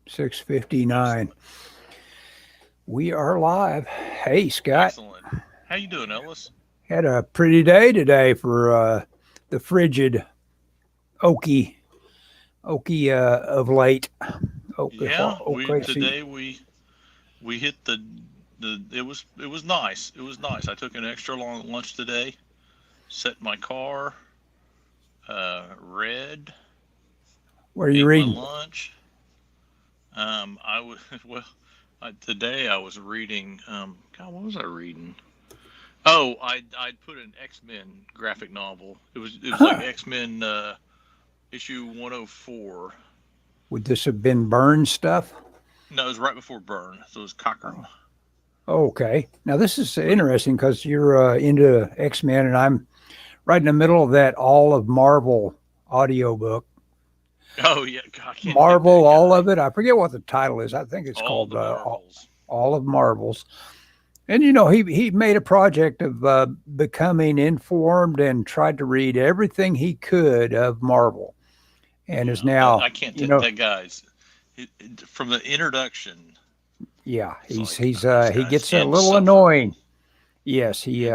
6:59. We are live. Hey, Scott. Excellent. How you doing, Ellis? Had a pretty day today for the frigid Okie of late. Yeah, we Crazy. today we hit the it was nice. It was nice. I took an extra long lunch today. Set my car. Read. What are you Ate my reading? lunch. I was well. Today I was reading. God, what was I reading? Oh, I'd put an X-Men graphic novel. It was like Huh. X-Men issue 104. Would this have been Burn stuff? No, it was right before Burn, so it was Cockrum. Okay. Now, this is But interesting because you're into X-Men, and I'm right in the middle of that All of Marvel audiobook. oh yeah, God, I can't take Marvel, that all guy. of it. I forget what the title is. I think it's All called the marbles. All of Marvels. And he made a project of becoming informed and tried to read everything he could of Marvel, and is Yeah, that now I can't take that guy's from the introduction. yeah, It's like this he guy's gets a little annoying. insufferable, Yes, he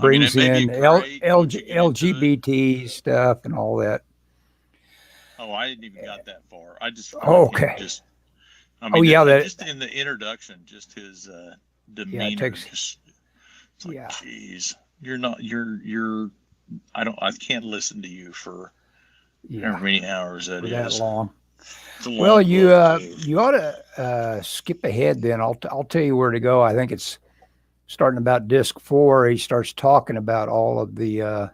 I mean, brings it may be in great once you get into it. LGBT stuff and all that. Oh, I didn't even got that far. I just find him Okay. just. I Oh mean, yeah, that just in the introduction, just his yeah it demeanor, takes just it's like, yeah geez, you're not, you're. I can't listen to you for yeah however many hours that for that is. long. It's a Well, long book too. you ought to skip ahead. Then I'll tell you where to go. I think it's starting about disc 4. He starts talking about all of the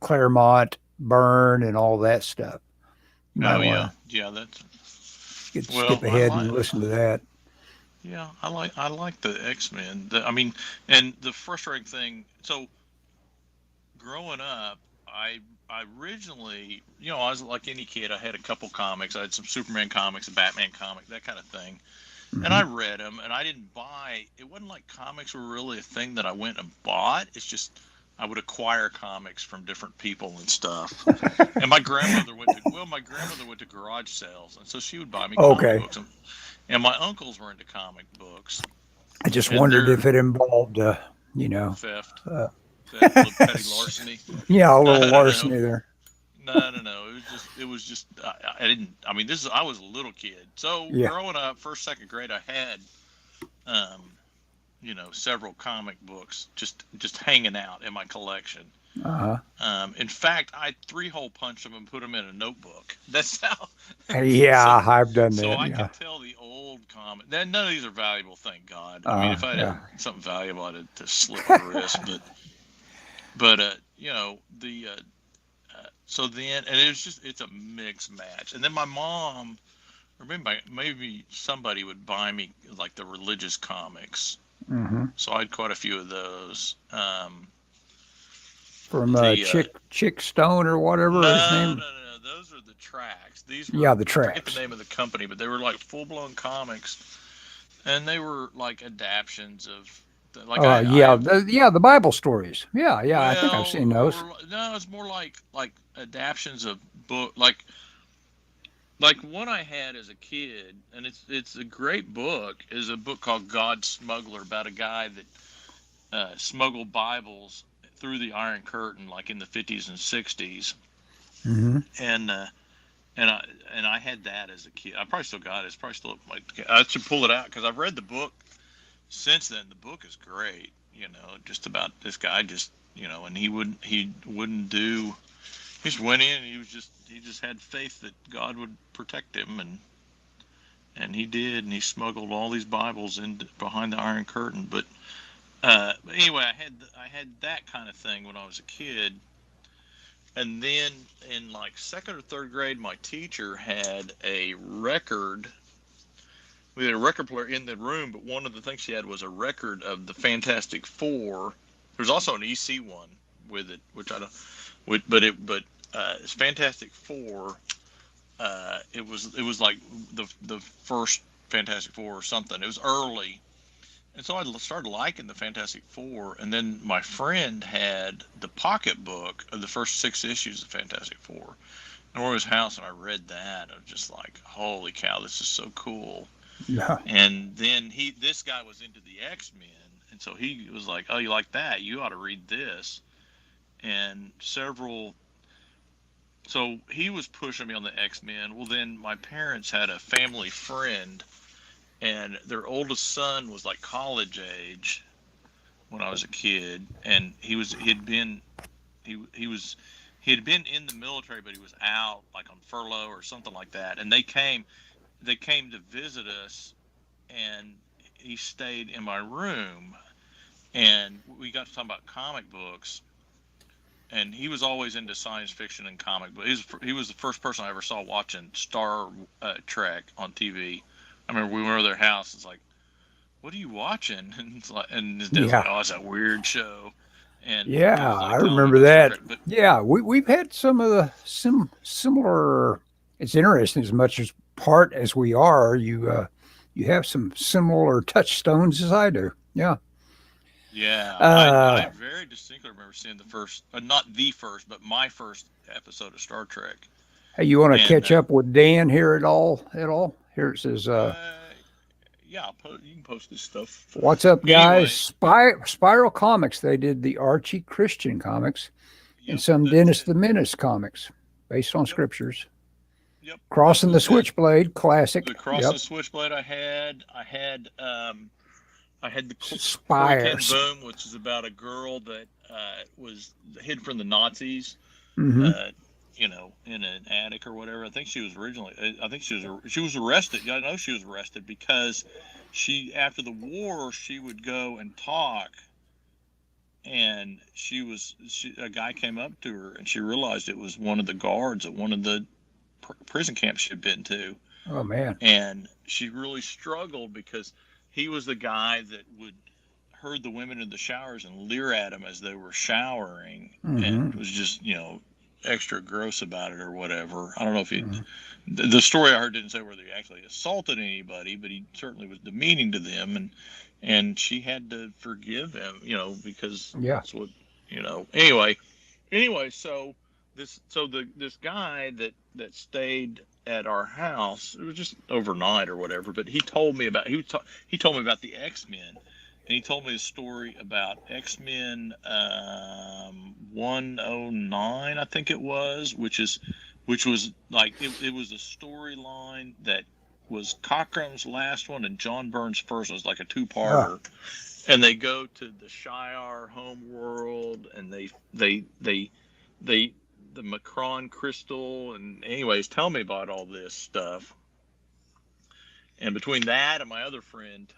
Claremont burn and all that stuff. You might Oh want yeah, to yeah. That's skip well, I ahead and like. listen to that. Yeah, I like the X-Men. I mean, and the frustrating thing. So growing up, I originally, I was like any kid. I had a couple comics. I had some Superman comics, a Batman comic, that kind of thing. And Hmm. I read them, and I didn't buy. It wasn't like comics were really a thing that I went and bought. It's just I would acquire comics from different people and stuff. And my grandmother went to garage sales, and so she would buy me comic Okay. books. And my uncles were into comic books, I just and wondered they're if it involved, you know, theft, uh, theft, little petty larceny. yeah, a No, little no, no, larceny there. no, no, no. It was just. I didn't. I mean, I was a little kid, so Yeah. growing up, first, second grade, I had, um, several comic books just hanging out in my collection. Uh In fact, I three-hole punched them and put them in a notebook. That's how. huh. so, Yeah, I've done so that. I Yeah. can tell the old comic. None of these are valuable, thank God. I mean, if I'd had Yeah. something valuable, I'd have to slip my wrist. But the so then, and it's a mixed match. And then my mom, or maybe somebody would buy me like the religious comics. Hmm. So I had quite a few of those. From The Chick Stone or whatever his No, no, name. no, no. Those are the tracks. These Yeah, were, the I forget the tracks. name of the company, but they were like full blown comics, and they were like adaptions of, like I Yeah, have. the Bible stories. Yeah, yeah, I think I've Well, seen those. or no, it's more like adaptions of book, like one I had as a kid, and it's a great book. Is a book called God Smuggler, about a guy that smuggled Bibles through the Iron Curtain, like in the 50s and 60s, Hmm. and and I and I had that as a kid. I probably still got it. It's probably still like, I should pull it out because I've read the book since then. The book is great. Just about this guy, and he wouldn't do. He just went in. And he just had faith that God would protect him, and he did. And he smuggled all these Bibles in behind the Iron Curtain. But anyway, I had that kind of thing when I was a kid. And then in like second or third grade, my teacher had a record. We had a record player in the room, but one of the things she had was a record of the Fantastic Four. There's also an EC one with it, which I don't. It's Fantastic Four. It was like the first Fantastic Four or something. It was early, and so I started liking the Fantastic Four. And then my friend had the pocketbook of the first 6 issues of Fantastic Four. I went to his house and I read that. I was just like, holy cow, this is so cool. Yeah. And then this guy was into the X-Men, and so he was like, oh, you like that? You ought to read this. And so he was pushing me on the X-Men. Well, then my parents had a family friend, and their oldest son was like college age when I was a kid, and he had been in the military, but he was out like on furlough or something like that. And they came to visit us, and he stayed in my room, and we got to talk about comic books. And he was always into science fiction and comic books. He was the first person I ever saw watching Star Trek on TV. I remember we went over their house. It's like, what are you watching? And it's like, and his dad's like, Yeah. oh, it's that weird show. And he Yeah, was I like telling me remember about Star that. Trek. But Yeah, we've had some of the similar. It's interesting as much as part as we are. You have some similar touchstones as I do. Yeah. yeah, I Uh, very distinctly remember seeing the first, not the first, but my first episode of Star Trek. hey, you want to And catch up with Dan here at all? At all? Here it says, yeah, you can post this stuff. "What's up, guys? Anyway, Spiral Comics. They did the Archie Christian comics and yep, some that's Dennis it. the Menace comics based on Yep, scriptures. yep, that Crossing the was it. Switchblade, classic. The Cross Yep. and Switchblade I had the Koi Ten Spires. Boom, which is about a girl that was hid from the Nazis, Mm-hmm. uh, in an attic or whatever. I think she was she was arrested. I know she was arrested because after the war, she would go and talk, and a guy came up to her, and she realized it was one of the guards at one of the prison camps she'd been to. Oh man. And she really struggled because he was the guy that would herd the women in the showers and leer at them as they were showering, Mm-hmm. and was just extra gross about it or whatever. I don't know if Mm-hmm. the story I heard didn't say whether he actually assaulted anybody, but he certainly was demeaning to them, and she had to forgive him, because Yeah. that's what anyway. So this guy that stayed at our house, it was just overnight or whatever, but he told me about the X-Men, and he told me a story about X-Men 109, I think it was, which was like it was a storyline that was Cochrom's last one and John Byrne's first. It was like a two-parter. And they go to the Shi'ar homeworld, and they the Macron crystal, and anyways, tell me about all this stuff. And between that and my other friend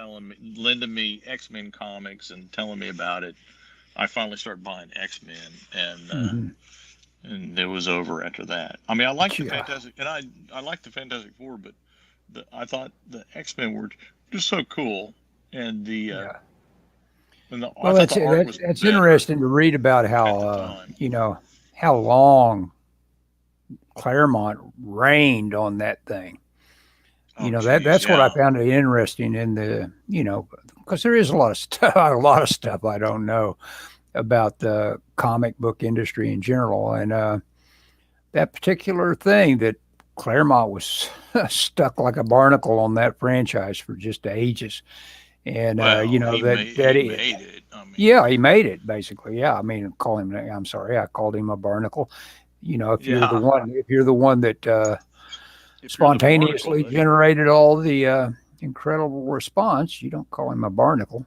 lending me X-Men comics and telling me about it, I finally started buying X-Men, Mm-hmm. and it was over after that. I mean, I like the Yeah. Fantastic, and I like the Fantastic Four, but I thought the X-Men were just so cool, and Yeah. I Well, thought the art was that's better interesting to read about at the how time. how long Claremont reigned on that thing. Oh, That's geez, what I yeah. found interesting in the because there is a lot of stuff I don't know about the comic book industry in general, and that particular thing that Claremont was stuck like a barnacle on that franchise for just ages, and Well, that he made it. I mean, yeah, he made it basically. Yeah, I mean, call him. I'm sorry, I called him a barnacle. If yeah. if you're the one that If you're the barnacle, spontaneously generated all the incredible response, you don't call him a barnacle.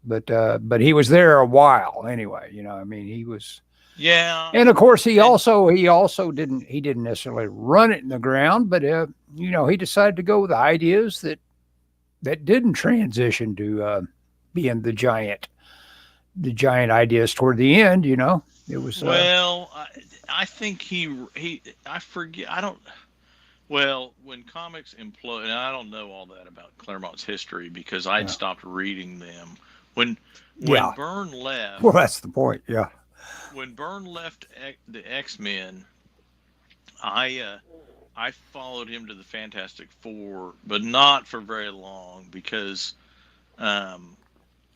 But he was there a while anyway. I mean, he was. yeah, And of course, and he also didn't necessarily run it in the ground, but he decided to go with ideas that didn't transition to being the giant ideas toward the end. It was well, I think I forget. I don't. Well, when comics implode, and I don't know all that about Claremont's history because I'd yeah, stopped reading them when yeah. Byrne Well, left. that's the point. Yeah, When Byrne left the X-Men, I followed him to the Fantastic Four, but not for very long because um,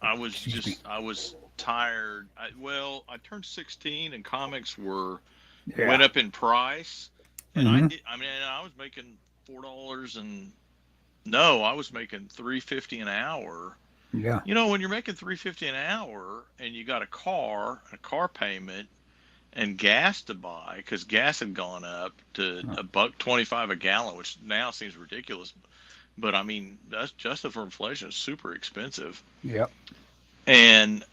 excuse me. I was tired. I turned 16 and comics went Yeah. up in price, And I Mm-hmm. did. I mean, I was making $4 and no, I was making $3.50 an hour. Yeah. You know, when you're making $3.50 an hour and you got a car payment, and gas to buy because gas had gone up to $1.25 a gallon, which now seems ridiculous. But I mean, that's adjusted for inflation. It's super expensive, Yep. and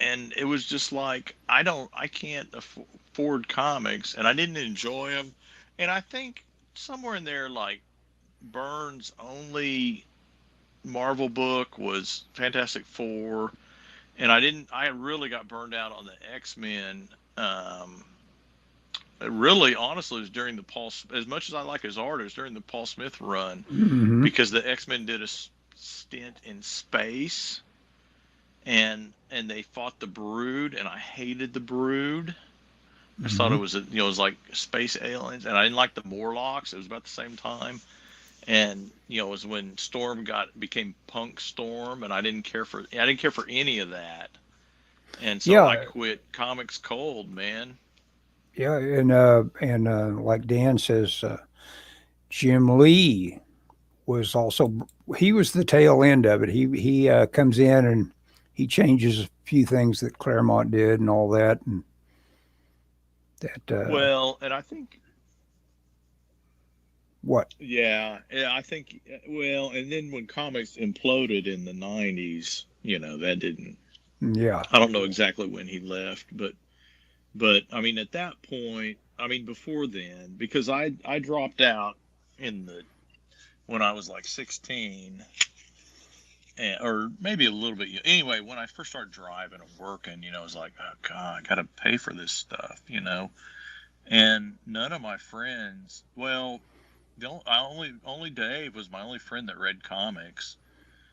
it was just like I can't afford comics, and I didn't enjoy them. And I think somewhere in there, like Burns' only Marvel book was Fantastic Four, and I really got burned out on the X-Men. It really, honestly, it was during the as much as I like his art, it was during the Paul Smith run, Mm-hmm. because the X-Men did a stint in space, and they fought the Brood, and I hated the Brood. I just thought Mm-hmm. it was it was like space aliens, and I didn't like the Morlocks. It was about the same time, and it was when Storm became Punk Storm, and I didn't care for any of that. And so I Yeah. quit comics cold, man. Yeah. And like Dan says, Jim Lee was also, he was the tail end of it. He comes in and he changes a few things that Claremont did and all that, and that Well, and I think, what? yeah, I think, well, and then when comics imploded in the 90s, that didn't, Yeah. I don't know exactly when he left, but I mean, at that point, I mean, before then, because I dropped out when I was like 16, or maybe a little bit. Anyway, when I first started driving and working, it was like, oh God, I got to pay for this stuff. And none of my friends, well, only Dave was my only friend that read comics,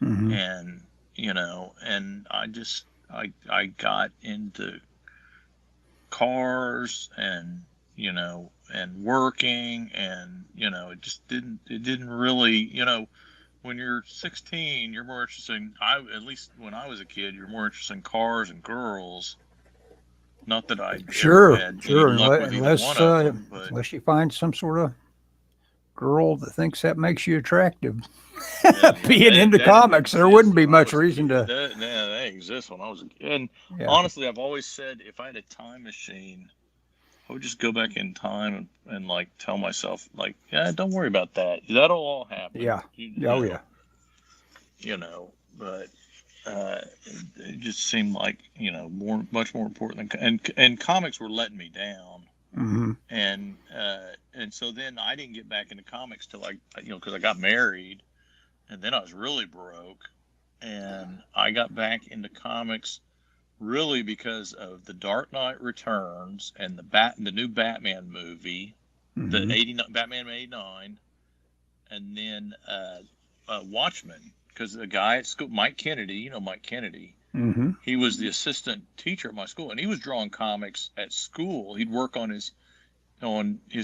Mm-hmm. and and I got into cars, and and working, and it didn't really, when you're 16, you're more interested in, at least when I was a kid, you're more interested in cars and girls. Not that I ever Sure, had any sure. luck with either one of them, but Unless you find some sort of girl that thinks that makes you attractive, yeah, being into that didn't comics, there exist wouldn't be when I much was a reason kid. to. That exists when I was a kid. And Yeah. honestly, I've always said, if I had a time machine, I would just go back in time and like tell myself, like, yeah, don't worry about that. That'll all happen. Yeah. Oh yeah. But it just seemed like, much more important and comics were letting me down. Mm-hmm. And so then I didn't get back into comics till because I got married, and then I was really broke, and I got back into comics really because of the Dark Knight Returns and the new Batman movie, the Mm-hmm. 89 Batman '89, and then Watchmen, because the guy at school, Mike Kennedy, Mike Kennedy, Mm-hmm. he was the assistant teacher at my school, and he was drawing comics at school. He'd work on his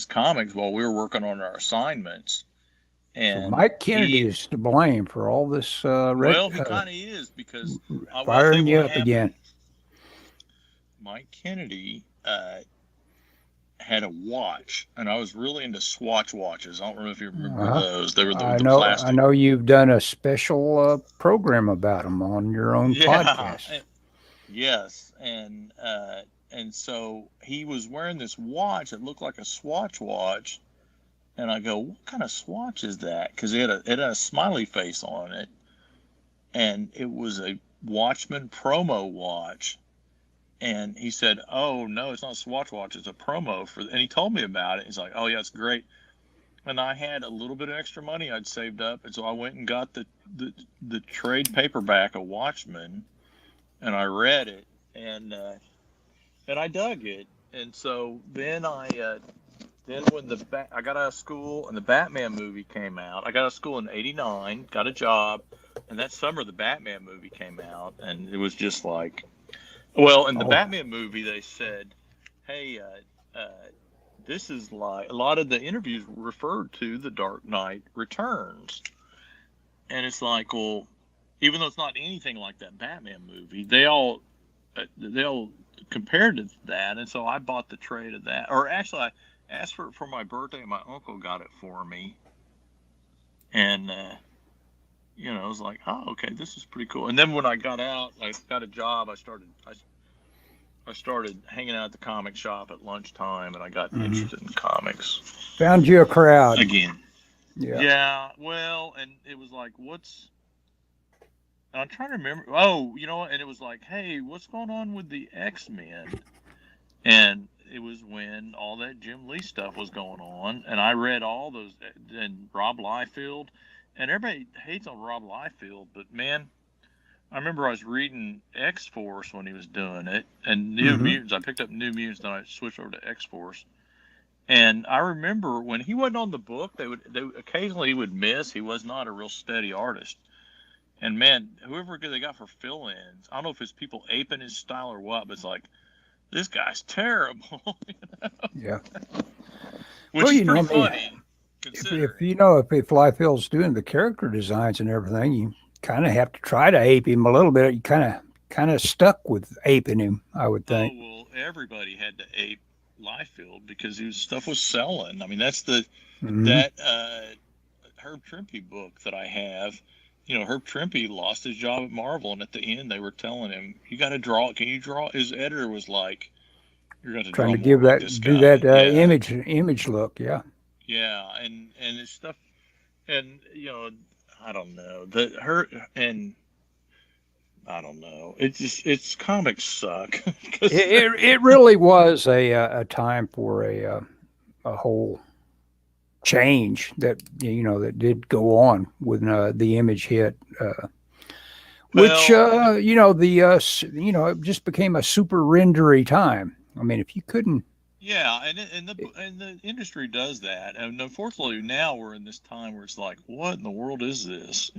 comics while we were working on our assignments. So And Mike Kennedy is to blame for all this well, he kind of is, because I'll tell you firing you what up happened. again. Mike Kennedy had a watch, and I was really into Swatch watches. I don't remember if you remember Uh-huh. those. They were the I plastic. know you've done a special program about them on your own podcast. Yes, and so he was wearing this watch that looked like a Swatch watch, and I go, what kind of Swatch is that? Because it had a smiley face on it, and it was a Watchman promo watch. And he said, oh no, it's not a Swatch watch, it's a promo for, and he told me about it. He's like, oh yeah, it's great. And I had a little bit of extra money I'd saved up, and so I went and got the trade paperback of Watchmen, and I read it, and I dug it. And so then when I got out of school and the Batman movie came out, I got out of school in '89, got a job, and that summer the Batman movie came out, and it was just like, well, in the Batman movie they said, hey, this is like, a lot of the interviews referred to the Dark Knight Returns, and it's like, well, even though it's not anything like that Batman movie, they all compared to that, and so I bought the trade of that. Or actually, asked for it for my birthday, and my uncle got it for me. And I was like, oh, okay, this is pretty cool. And then when I got out, I got a job. I started hanging out at the comic shop at lunchtime, and I got interested in comics. Found you a crowd again. Yeah. Yeah. Well, and it was like, I'm trying to remember. Oh, you know what? And it was like, hey, what's going on with the X-Men? And it was when all that Jim Lee stuff was going on, and I read all those, and Rob Liefeld, and everybody hates on Rob Liefeld, but man, I remember I was reading X-Force when he was doing it, and New Mutants. I picked up New Mutants, then I switched over to X-Force. And I remember when he wasn't on the book, they occasionally he would miss. He was not a real steady artist. And man, whoever they got for fill-ins, I don't know if it's people aping his style or what, but it's like, this guy's terrible. Yeah. Which is pretty funny. If Liefeld's doing the character designs and everything, you kind of have to try to ape him a little bit. You kind of stuck with aping him, I would think. Oh, well, everybody had to ape Liefeld because his stuff was selling. I mean, that's that Herb Trimpe book that I have. Herb Trimpe lost his job at Marvel, and at the end they were telling him, "You got to draw. Can you draw?" His editor was like, "You're going to trying draw to give more that like do guy." that image look, yeah. Yeah, and his stuff, and I don't know I don't know. It's comics suck. It really was a time for a whole change that that did go on when the image hit, which it just became a super rendery time. I mean, if you couldn't. Yeah, and the industry does that, and unfortunately now we're in this time where it's like, what in the world is this?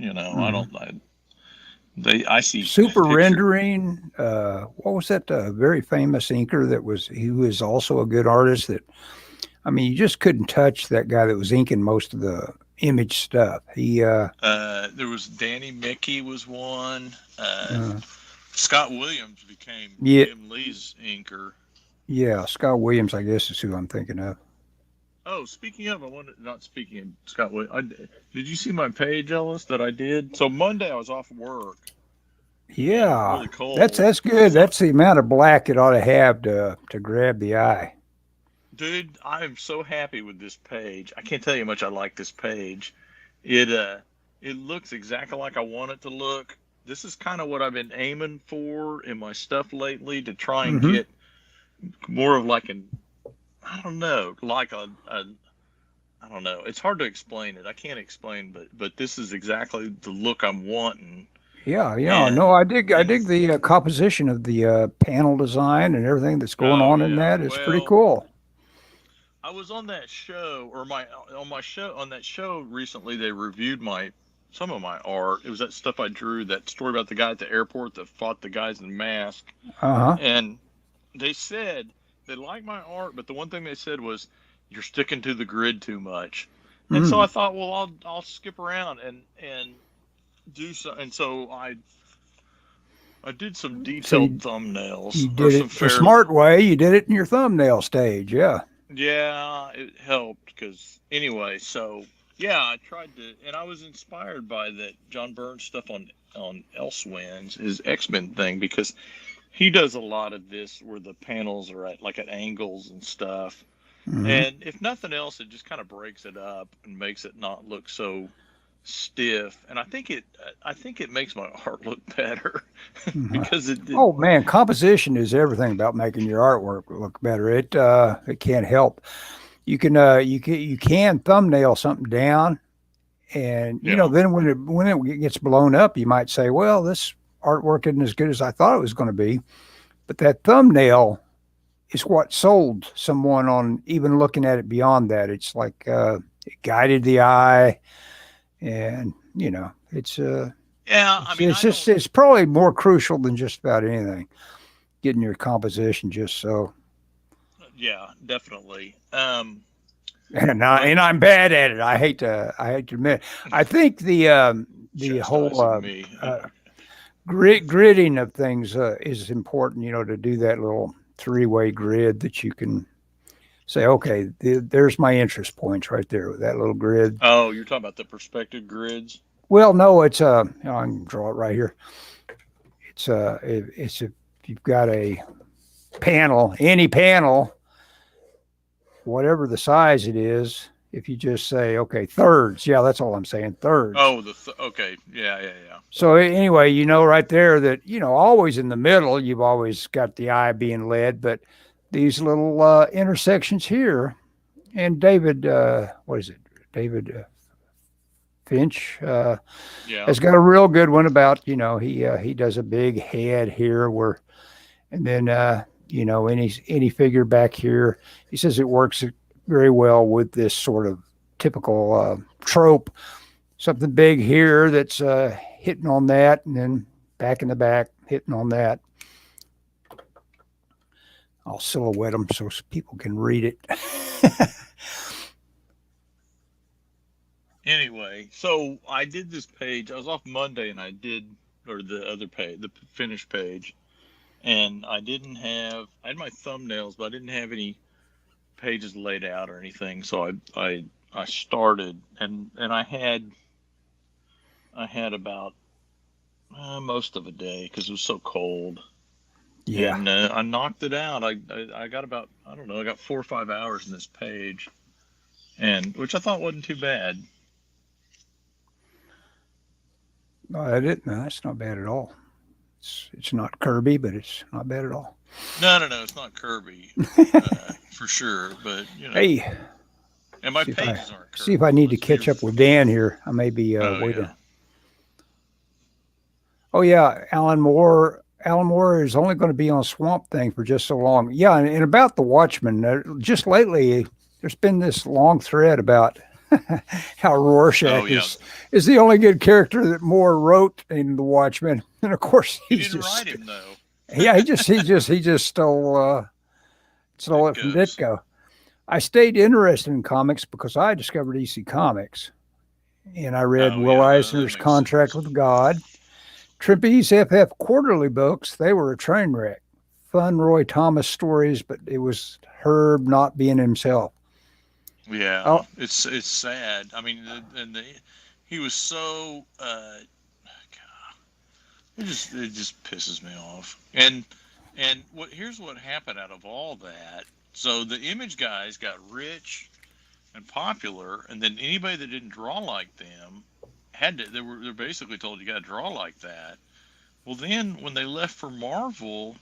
I see super rendering. What was that very famous inker he was also a good artist that, I mean, you just couldn't touch that guy that was inking most of the image stuff. There was Danny Mickey was one. Scott Williams became Jim Lee's inker. Yeah, Scott Williams, I guess, is who I'm thinking of. Oh, speaking of, not speaking of Scott Williams, did you see my page, Ellis, that I did? So Monday I was off work. Yeah, really cold. That's good. That's the amount of black it ought to have to grab the eye. Dude, I am so happy with this page. I can't tell you how much I like this page. It looks exactly like I want it to look. This is kind of what I've been aiming for in my stuff lately, to try and get more of like I don't know. It's hard to explain it. I can't explain, but this is exactly the look I'm wanting. Yeah. I dig the composition of the panel design and everything that's going on in that. It's pretty cool. I was on that show, on that show recently. They reviewed some of my art. It was that stuff I drew, that story about the guy at the airport that fought the guys in the mask. And they said they liked my art, but the one thing they said was, you're sticking to the grid too much. And so I thought, well, I'll skip around and do so. And so I did some detailed thumbnails. You did it the smart way. You did it in your thumbnail stage. Yeah. Yeah, it helped because anyway. So yeah, I tried to, and I was inspired by that John Byrne stuff on Elsewinds, his X-Men thing, because he does a lot of this where the panels are at angles and stuff. And if nothing else, it just kind of breaks it up and makes it not look so stiff. And I think it makes my art look better because oh man, composition is everything about making your artwork look better. It can't help. You can thumbnail something down, and then when it gets blown up, you might say, well, this artwork isn't as good as I thought it was going to be. But that thumbnail is what sold someone on even looking at it beyond that. It's like it guided the eye, and it's it's probably more crucial than just about anything, getting your composition just so. Yeah, definitely. And I'm bad at it. I hate to admit. I think the whole gridding of things is important. To do that little three-way grid that you can say, okay, there's my interest points right there with that little grid. Oh, you're talking about the perspective grids? Well, no, it's I can draw it right here. It's if you've got a panel, any panel, whatever the size it is, if you just say, okay, thirds. Yeah, that's all I'm saying, thirds. Oh, okay. Yeah. So anyway, you know right there that, always in the middle, you've always got the eye being led, but these little intersections here, and David, what is it? David Finch has got a real good one about, he does a big head here and then, any figure back here, he says it works very well with this sort of typical trope, something big here that's hitting on that, and then back in the back hitting on that. I'll silhouette them so people can read it. Anyway, so I did this page. I was off Monday, and or the other page, the finished page, and I had my thumbnails, but I didn't have any pages laid out or anything. So I started, and I had about most of a day because it was so cold. Yeah. And I knocked it out. I got about, I don't know, I got 4 or 5 hours in this page, and which I thought wasn't too bad. No, that's not bad at all. It's not Kirby, but it's not bad at all. No, it's not Kirby for sure. But hey, and my pages aren't Kirby. See if I need to catch up with Dan here. I may be waiting. Yeah. Oh yeah, Alan Moore. Alan Moore is only going to be on Swamp Thing for just so long. Yeah, and about the Watchmen, just lately, there's been this long thread about how Rorschach is the only good character that Moore wrote in the Watchmen, and of course he didn't write him though. Yeah, he just stole it from Ditko. I stayed interested in comics because I discovered EC Comics, and I read Will Eisner's Contract with God. Trippi's FF quarterly books, they were a train wreck. Fun Roy Thomas stories, but it was Herb not being himself. Yeah, it's sad. I mean, he was so it just pisses me off. And here's what happened out of all that. So the Image guys got rich and popular, and then anybody that didn't draw like them they're basically told you got to draw like that. Well, then when they left for Marvel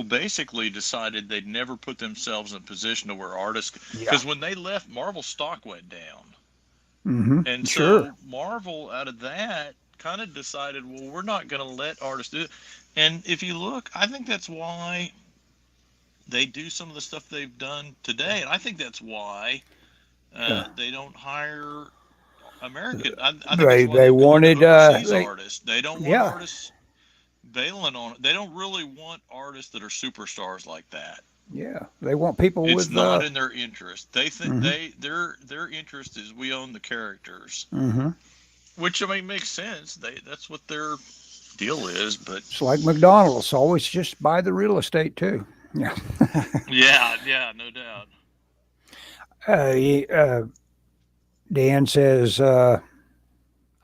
basically decided they'd never put themselves in a position to where artists, because when they left, Marvel stock went down. Mm-hmm. And so Marvel out of that kind of decided, well, we're not going to let artists do it. And if you look, I think that's why they do some of the stuff they've done today. And I think that's why they don't hire American. I think they wanted artists. They don't want artists bailing on it. They don't really want artists that are superstars like that. Yeah, they want people with. It's not in their interest. They think their interest is we own the characters, which I mean makes sense. That's what their deal is. But it's like McDonald's, always just buy the real estate too. Yeah. yeah, no doubt. Dan says, I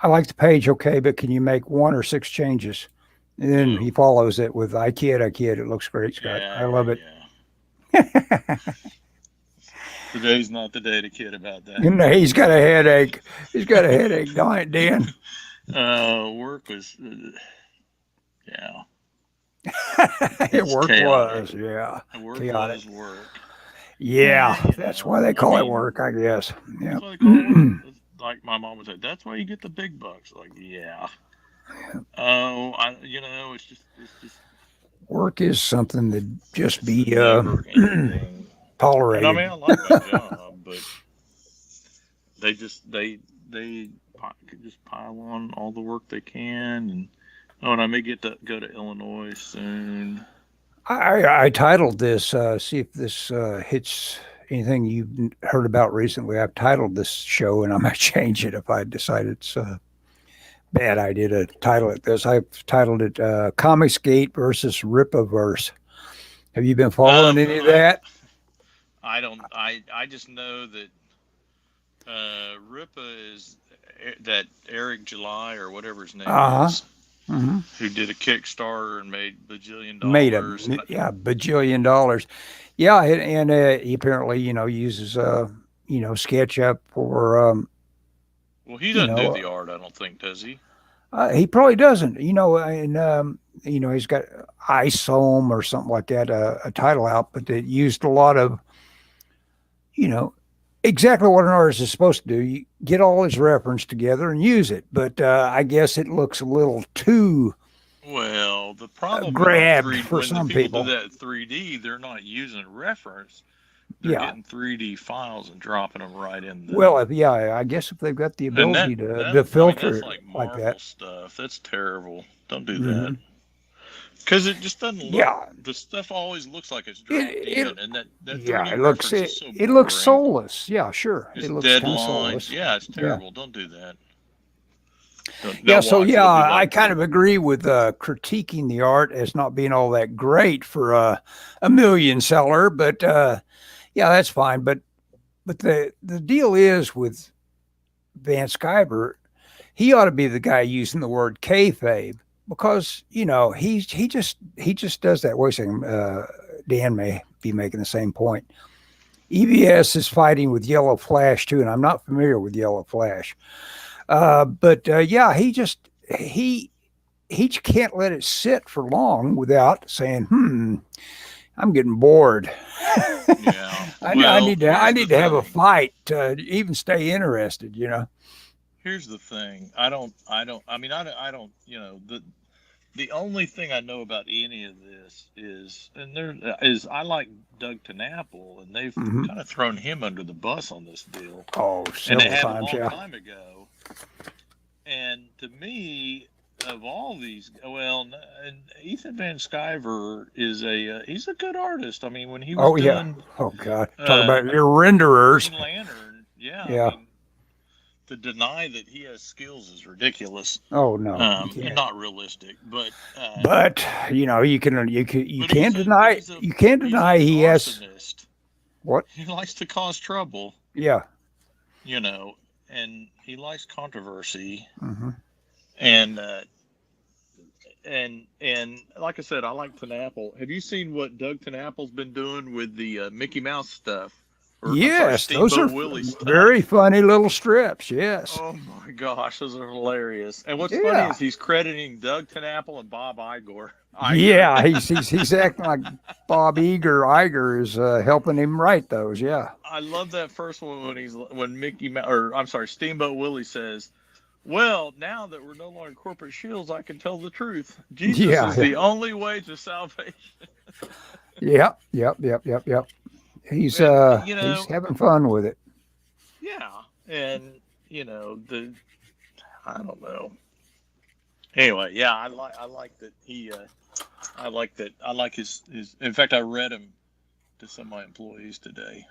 like the page, okay, but can you make 1 or 6 changes? And then he follows it with, I kid, it looks great, Scott. I love it. Yeah. Today's not the day to kid about that. He's got a headache. Dan. Work was, yeah. Work chaotic. was, yeah. Work chaotic. Was work. Yeah, that's why they call it work, I guess. Yeah. That's why they call it, like my mom would say, that's why you get the big bucks. Like, yeah. Oh, it's just work is something that just be tolerated. And I mean, I like my job, but they just pile on all the work they can, and I may get to go to Illinois soon. I titled this, see if this hits anything you've heard about recently. I've titled this show, and I might change it if I decide it's a bad idea to title it this. I've titled it Comicsgate versus Rippaverse. Have you been following any of that? I don't. I just know that Rippa is that Eric July or whatever his name is, who did a Kickstarter and made $1 bajillion. Bajillion dollars. Yeah, and he apparently uses SketchUp for well, he doesn't do the art, I don't think, does he? He probably doesn't, and he's got ISOM or something like that, a title out, but it used a lot of, exactly what an artist is supposed to do. You get all his reference together and use it, but I guess it looks a little too the problem grabbed for some people do that 3D, they're not using reference. They're getting 3D files and dropping them right in there. Well, I guess if they've got the ability to filter that's like Marvel that stuff. That's terrible. Don't do that. Because it just doesn't look. Yeah, the stuff always looks like it's dropped in, and that 3D it looks is so it looks soulless. Yeah, sure. It's it looks dead kind of lines. soulless. Yeah, it's terrible. Don't do that. I kind of agree with critiquing the art as not being all that great for a million seller, but that's fine. But the deal is with Van Sciver, he ought to be the guy using the word kayfabe, because he just does that. Wait a second, Dan may be making the same point. EBS is fighting with Yellow Flash too, and I'm not familiar with Yellow Flash. He can't let it sit for long without saying, I'm getting bored. Yeah. I need to have a fight to even stay interested, Here's the thing. The only thing I know about any of this is I like Doug TenNapel, and they've kind of thrown him under the bus on this deal. Oh, several times, a long time ago. And to me, of all these, and Ethan Van Sciver is he's a good artist. I mean, when he was talk about your renderers. Green Lantern, yeah. To deny that he has skills is ridiculous. Oh no, and not realistic. But you can't deny he has. What? He likes to cause trouble. Yeah. And he likes controversy. And like I said, I like TenNapel. Have you seen what Doug TenNapel's been doing with the Mickey Mouse stuff? Yes, those are very funny little strips. Yes. Oh my gosh, those are hilarious. And what's funny is he's crediting Doug TenNapel and Bob Iger. Yeah, he's acting like Bob Iger is helping him write those. Yeah. I love that first one when Steamboat Willie says, "Well, now that we're no longer corporate shields, I can tell the truth. Jesus is the only way to salvation." Yep. He's having fun with it. Yeah, and I don't know. Anyway, yeah, I like that he. I like his. In fact, I read him to some of my employees today.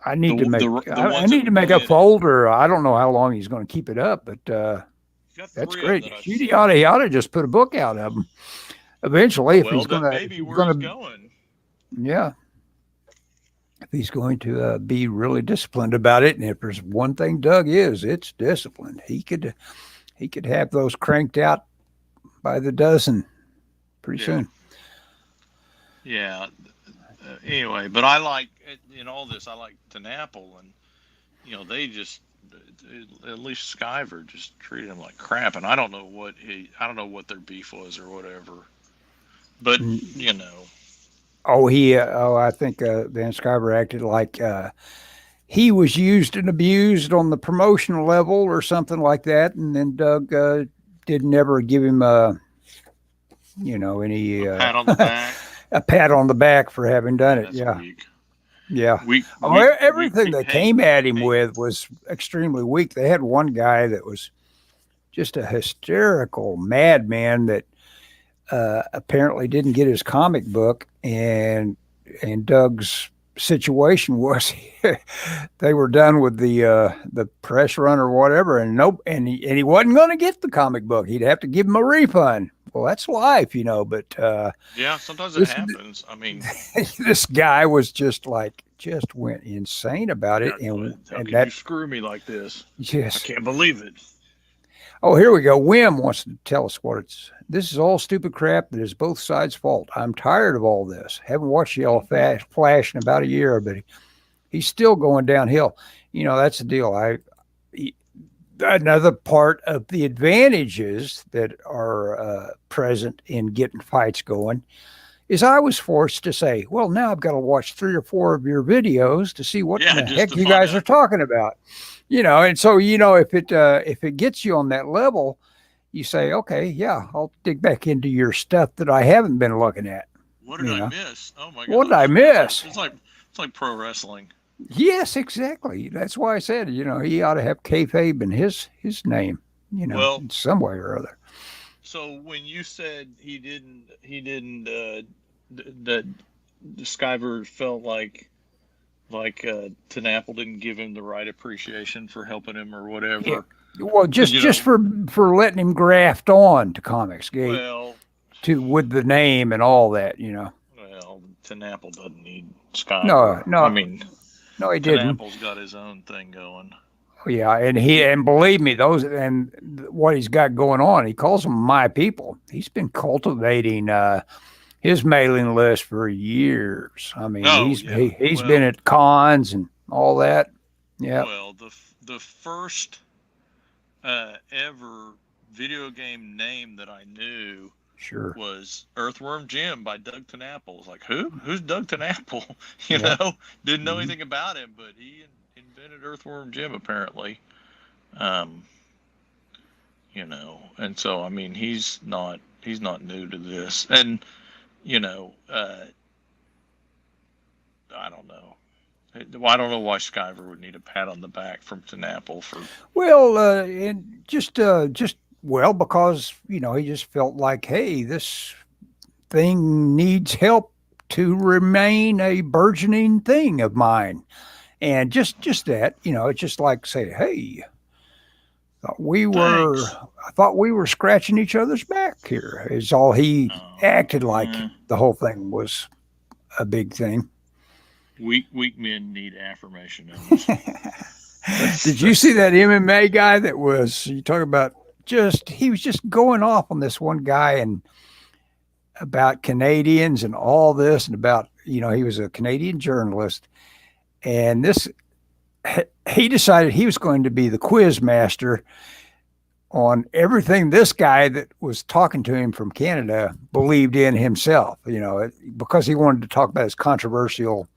I need to make a folder. I don't know how long he's going to keep it up, but that's great. He ought to just put a book out of him eventually if he's going to. Yeah. If he's going to be really disciplined about it, and if there's one thing Doug is, it's disciplined. He could have those cranked out by the dozen pretty soon. Yeah. Anyway, but I like in all this. I like TenNapel, and they just at least Sciver just treated him like crap, and I don't know what their beef was or whatever, but I think Van Sciver acted like he was used and abused on the promotional level or something like that, and then Doug didn't ever give him any pat on the back. A pat on the back for having done it. Yeah. Weak. Yeah. Everything they came at him with was extremely weak. They had one guy that was just a hysterical madman that apparently didn't get his comic book, and Doug's situation was they were done with the press run or whatever, and he wasn't going to get the comic book. He'd have to give him a refund. Well, that's life, but sometimes it happens. I mean, this guy was just like, just went insane about it. How And can that, you screw me like this? I yes. can't believe it. Oh, here we go. Wim wants to tell us what it's. This is all stupid crap that is both sides' fault. I'm tired of all this. Haven't watched Yellow Flash in about a year, but he's still going downhill. That's the deal. Another part of the advantages that are present in getting fights going is I was forced to say, well, now I've got to watch 3 or 4 of your videos to see what the heck you guys are talking about. And so, if it gets you on that level, you say, okay, yeah, I'll dig back into your stuff that I haven't been looking at. What did I miss? Oh my God. What did I miss? It's like pro wrestling. Yes, exactly. That's why I said, he ought to have kayfabe in his name, in some way or other. So when you said he didn't, that Skyver felt like TNAPL didn't give him the right appreciation for helping him or whatever. Yeah. Well, just for letting him graft on to Comicsgate, with the name and all that, Well, TNAPL doesn't need Skyver. No. I mean, no, he didn't. TNAPL's got his own thing going. Yeah, and believe me, what he's got going on, he calls them my people. He's been cultivating his mailing list for years. I mean, he's been at cons and all that. Yeah. Well, the first ever video game name that I knew was Earthworm Jim by Doug TNAPL. It's like, who's Doug TNAPL? Didn't know anything about him, but he invented Earthworm Jim apparently. And so I mean he's not new to this, and I don't know. I don't know why Skyver would need a pat on the back from TNAPL for. Well, and just because he just felt like, hey, this thing needs help to remain a burgeoning thing of mine, and just that, it's just like say, hey, I thought we were scratching each other's back here. Is all he acted like. The whole thing was a big thing. Weak men need affirmation. Did you see that MMA guy that was, you talk about he was just going off on this one guy and about Canadians and all this and about, he was a Canadian journalist, and he decided he was going to be the quiz master on everything this guy that was talking to him from Canada believed in himself, because he wanted to talk about his controversial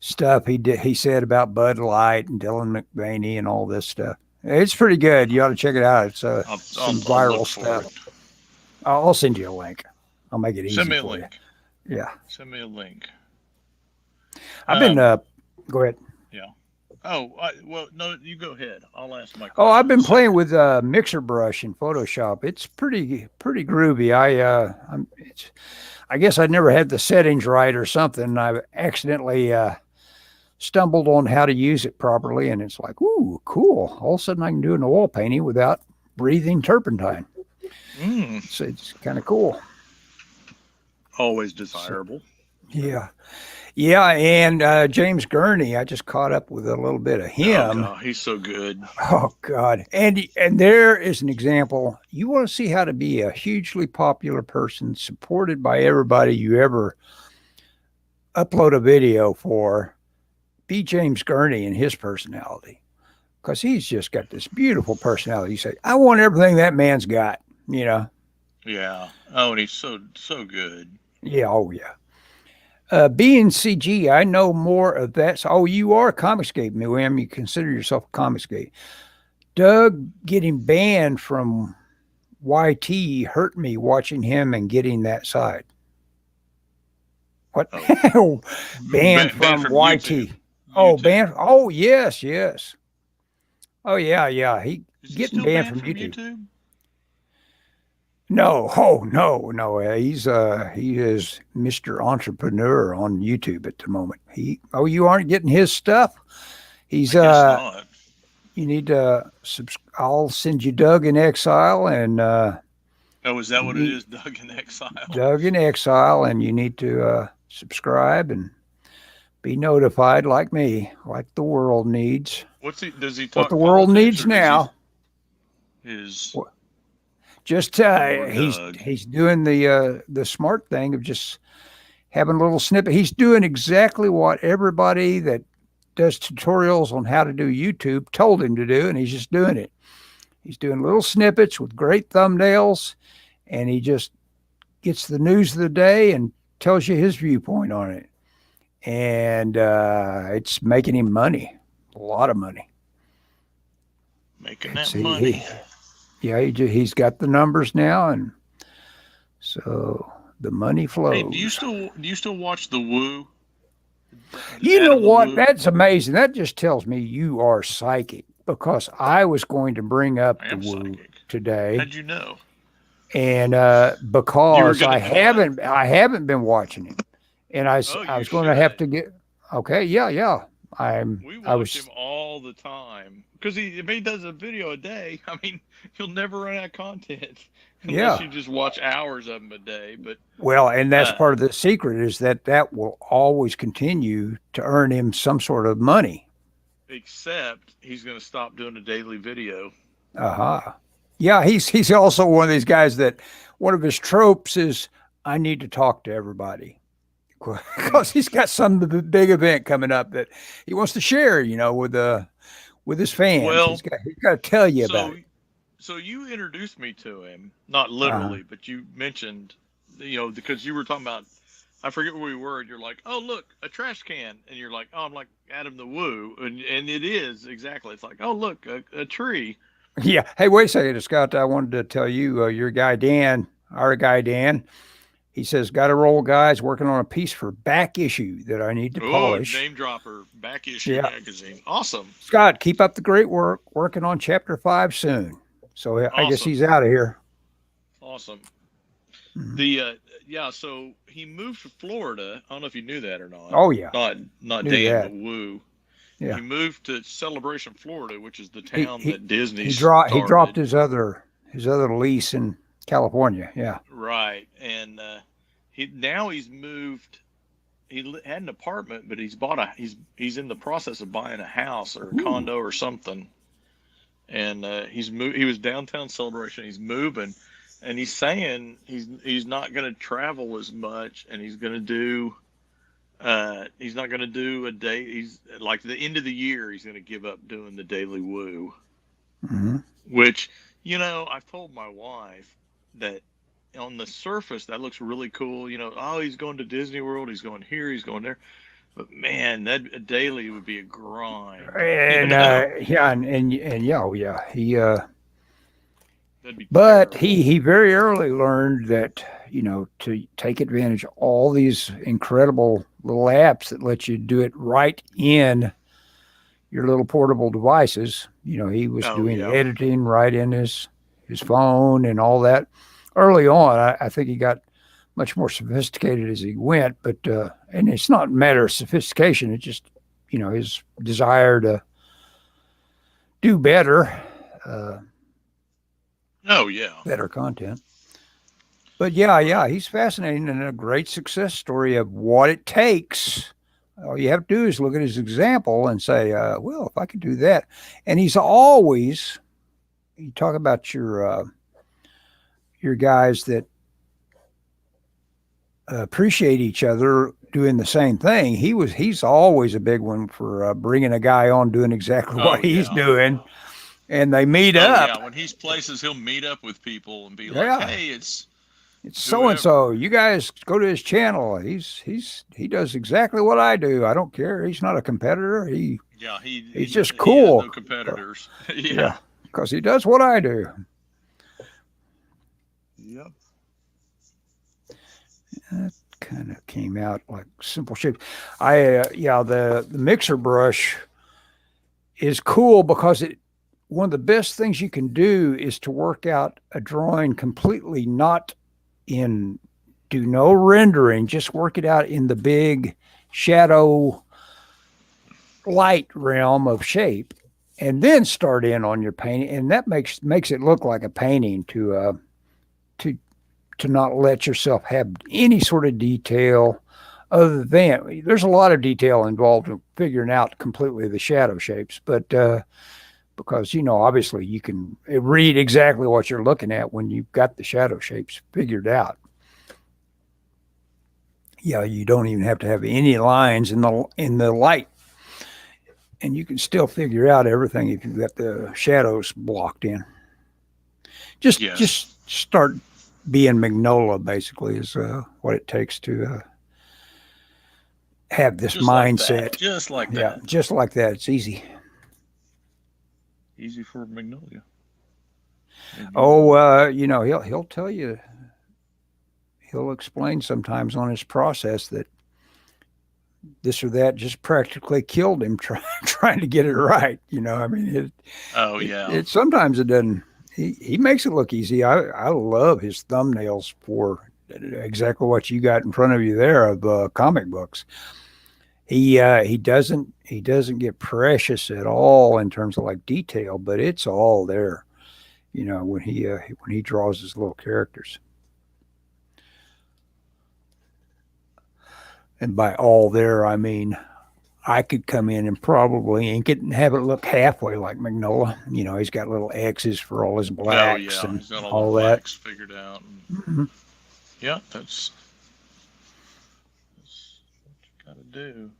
stuff he said about Bud Light and Dylan McVaney and all this stuff. It's pretty good. You ought to check it out. It's some viral stuff. I'll send you a link. I'll make it easy. Send me a link. Yeah. Send me a link. I've been go ahead. Yeah. Oh, no, you go ahead. I'll ask my question. Oh, I've been playing with Mixer Brush in Photoshop. It's pretty groovy. I guess I never had the settings right or something. I accidentally stumbled on how to use it properly, and it's like, ooh, cool. All of a sudden I can do an oil painting without breathing turpentine. So it's kind of cool. Always desirable. Yeah. Yeah, and James Gurney, I just caught up with a little bit of him. Oh, he's so good. Oh, God. And there is an example. You want to see how to be a hugely popular person, supported by everybody you ever upload a video for, be James Gurney and his personality. Because he's just got this beautiful personality. You say, I want everything that man's got, Yeah. Oh, and he's so good. Yeah, oh, yeah. BNCG, I know more of that. So, you are Comicsgate, Wim. You consider yourself a Comicsgate. Doug getting banned from YT hurt me watching him and getting that side. What? Oh. banned from YT. YouTube. Oh, banned. Oh, yes. Oh, yeah. He getting banned from YouTube. No, no. He is Mr. Entrepreneur on YouTube at the moment. You aren't getting his stuff. He's I guess not. You need to I'll send you Doug in Exile and is that what it is? Doug in Exile. Doug in Exile, and you need to subscribe and be notified like me, like the world needs. Does he What the talk world politics needs or does now. his Just poor Doug? he's doing the smart thing of just having a little snippet. He's doing exactly what everybody that does tutorials on how to do YouTube told him to do, and he's just doing it. He's doing little snippets with great thumbnails, and he just gets the news of the day and tells you his viewpoint on it. And it's making him money, a lot of money. Making that money. He's got the numbers now, and so the money flows. Hey, do you still watch the Woo? You know what? Woo? That's amazing. That just tells me you are psychic, because I was going to bring up the Woo today. How'd you know? And because I haven't been watching him, and I was going to have to get okay. Yeah. We watch him all the time because if he does a video a day, I mean, he'll never run out of content unless you just watch hours of him a day. But and that's part of the secret, is that will always continue to earn him some sort of money. Except he's going to stop doing a daily video. Yeah, he's also one of these guys that one of his tropes is, I need to talk to everybody, because he's got some big event coming up that he wants to share, with his fans. Well, he's got to tell you about it. So you introduced me to him, not literally, but you mentioned, because you were talking about, I forget where we were, and you're like, oh, look, a trash can. And you're like, oh, I'm like Adam the Woo. And it is, exactly. It's like, oh, look, a tree. Yeah. Hey, wait a second, Scott. I wanted to tell you, your guy, Dan, our guy, Dan, he says, got to roll, guys, working on a piece for Back Issue that I need to polish. Name dropper, Back Issue magazine. Awesome. Scott, keep up the great work. Working on chapter 5 soon. So I guess he's out of here. Awesome. Mm-hmm. So he moved to Florida. I don't know if you knew that or not. Oh, yeah. Not Dan, but Woo. Yeah. He moved to Celebration, Florida, which is the town that Disney he dropped his other lease in California. Yeah. Right. And he's moved. He had an apartment, but he's in the process of buying a house or a condo or something. And he's moved. He was downtown Celebration. He's moving, and he's saying he's not going to travel as much, and he's going to do. He's not going to do a day. He's like the end of the year. He's going to give up doing the Daily Woo, which I've told my wife that on the surface that looks really cool. Oh, he's going to Disney World. He's going here. He's going there. But man, that a daily would be a grind. And he very early learned that to take advantage of all these incredible little apps that let you do it right in your little portable devices. He was doing editing right in his phone and all that. Early on, I think he got much more sophisticated as he went, but and it's not a matter of sophistication. It's just his desire to do better. Better content. But he's fascinating and a great success story of what it takes. All you have to do is look at his example and say, well, if I could do that. And he's always, you talk about your guys that appreciate each other doing the same thing. He's always a big one for bringing a guy on doing exactly what he's doing, and they meet up. Yeah, when he's places, he'll meet up with people and be like, "Hey, it's so and so. You guys go to his channel. He does exactly what I do. I don't care. He's not a competitor. He's just cool. No competitors. Because he does what I do. Yep. That kind of came out like simple shape. The mixer brush is cool because one of the best things you can do is to work out a drawing completely do no rendering, just work it out in the big shadow light realm of shape, and then start in on your painting, and that makes it look like a painting to not let yourself have any sort of detail other than there's a lot of detail involved in figuring out completely the shadow shapes, but because obviously you can read exactly what you're looking at when you've got the shadow shapes figured out. Yeah, you don't even have to have any lines in the light, and you can still figure out everything if you've got the shadows blocked in. Just start being Magnola, basically, is what it takes to have this mindset. Just like that. Yeah, just like that. It's easy. Easy for Magnolia. He'll tell you. He'll explain sometimes on his process that this or that just practically killed him trying to get it right. Sometimes it doesn't. He makes it look easy. I love his thumbnails for exactly what you got in front of you there of comic books. He doesn't get precious at all in terms of like detail, but it's all there. When he draws his little characters. And by all there, I mean, I could come in and probably ink it and have it look halfway like Magnola. He's got little X's for all his blacks and he's got all the that. Blacks figured out. Mm-hmm. Yeah, that's what you got to do.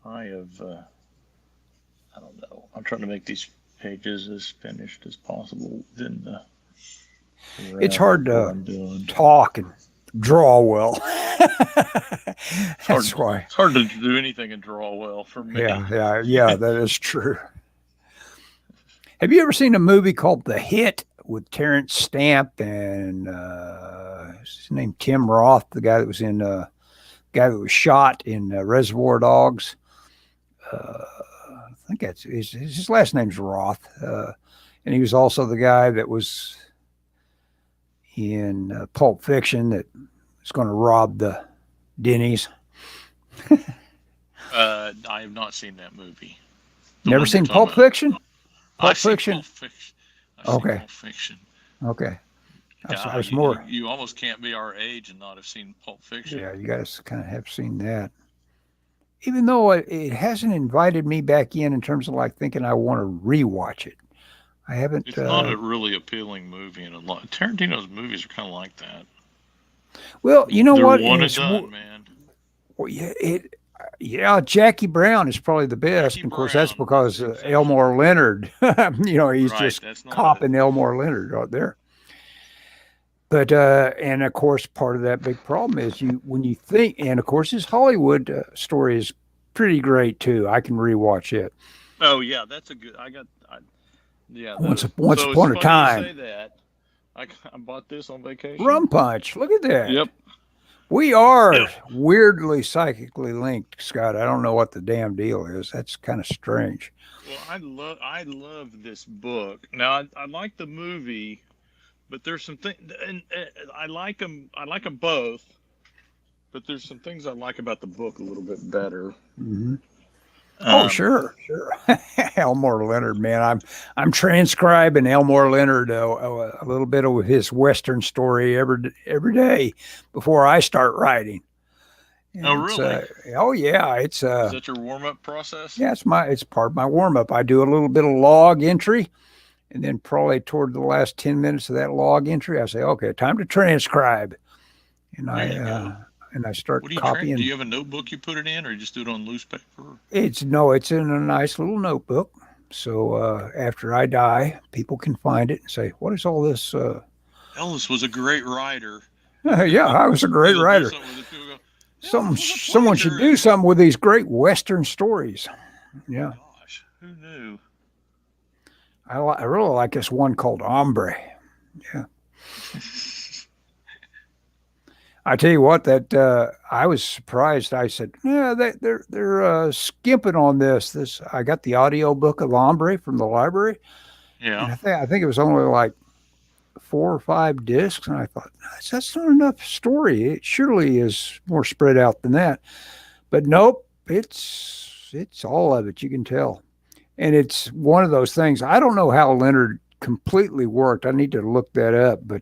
I don't know. I'm trying to make these pages as finished as possible. It's hard to talk and draw well. That's why it's hard to do anything and draw well for me. Yeah, that is true. Have you ever seen a movie called The Hit with Terrence Stamp and his name Tim Roth, the guy that was shot in Reservoir Dogs? I think that's his last name's Roth, and he was also the guy that was in Pulp Fiction that was going to rob the Denny's. I have not seen that movie. Never seen Pulp Fiction? Pulp Fiction. Okay. Pulp Fiction. Okay. Yeah, I was more. You almost can't be our age and not have seen Pulp Fiction. Yeah, you guys kind of have seen that. Even though it hasn't invited me back in terms of like thinking I want to rewatch it. I haven't. It's not a really appeling movie, and a lot. Tarantino's movies are kind of like that. Well, you know what? One and done, man. Well, Jackie Brown is probably the best. Jackie Of course, Brown, that's because Elmore Leonard. He's just copping Elmore Leonard right there. But and of course, part of that big problem is when you think, and of course, his Hollywood story is pretty great too. I can rewatch it. Oh yeah, that's a good. Once upon a time. Say that. I bought this on vacation. Rum Punch. Look at that. Yep. We are weirdly psychically linked, Scott. I don't know what the damn deal is. That's kind of strange. Well, I love this book. Now I like the movie, but there's some things, and I like them. I like them both, but there's some things I like about the book a little bit better. Mm-hmm. Sure. Elmore Leonard, man. I'm transcribing Elmore Leonard a little bit of his Western story every day before I start writing. And really? It's is that your warm-up process? Yeah, it's part of my warm-up. I do a little bit of log entry, and then probably toward the last 10 minutes of that log entry, I say, okay, time to transcribe. And I start copying. Do you have a notebook you put it in, or you just do it on loose paper? It's in a nice little notebook. So after I die, people can find it and say, what is all this? Ellis was a great writer. Yeah, I was a great writer. Someone should do something with these great Western stories. Yeah. Gosh, who knew? I really like this one called Hombre. Yeah. I tell you what, that I was surprised. I said, "Yeah, they're skimping on this. I got the audio book of Hombre from the library. Yeah, and I think it was only like 4 or 5 discs, and I thought that's not enough story. It surely is more spread out than that. But nope, it's all of it. You can tell, and it's one of those things. I don't know how Leonard completely worked. I need to look that up, but."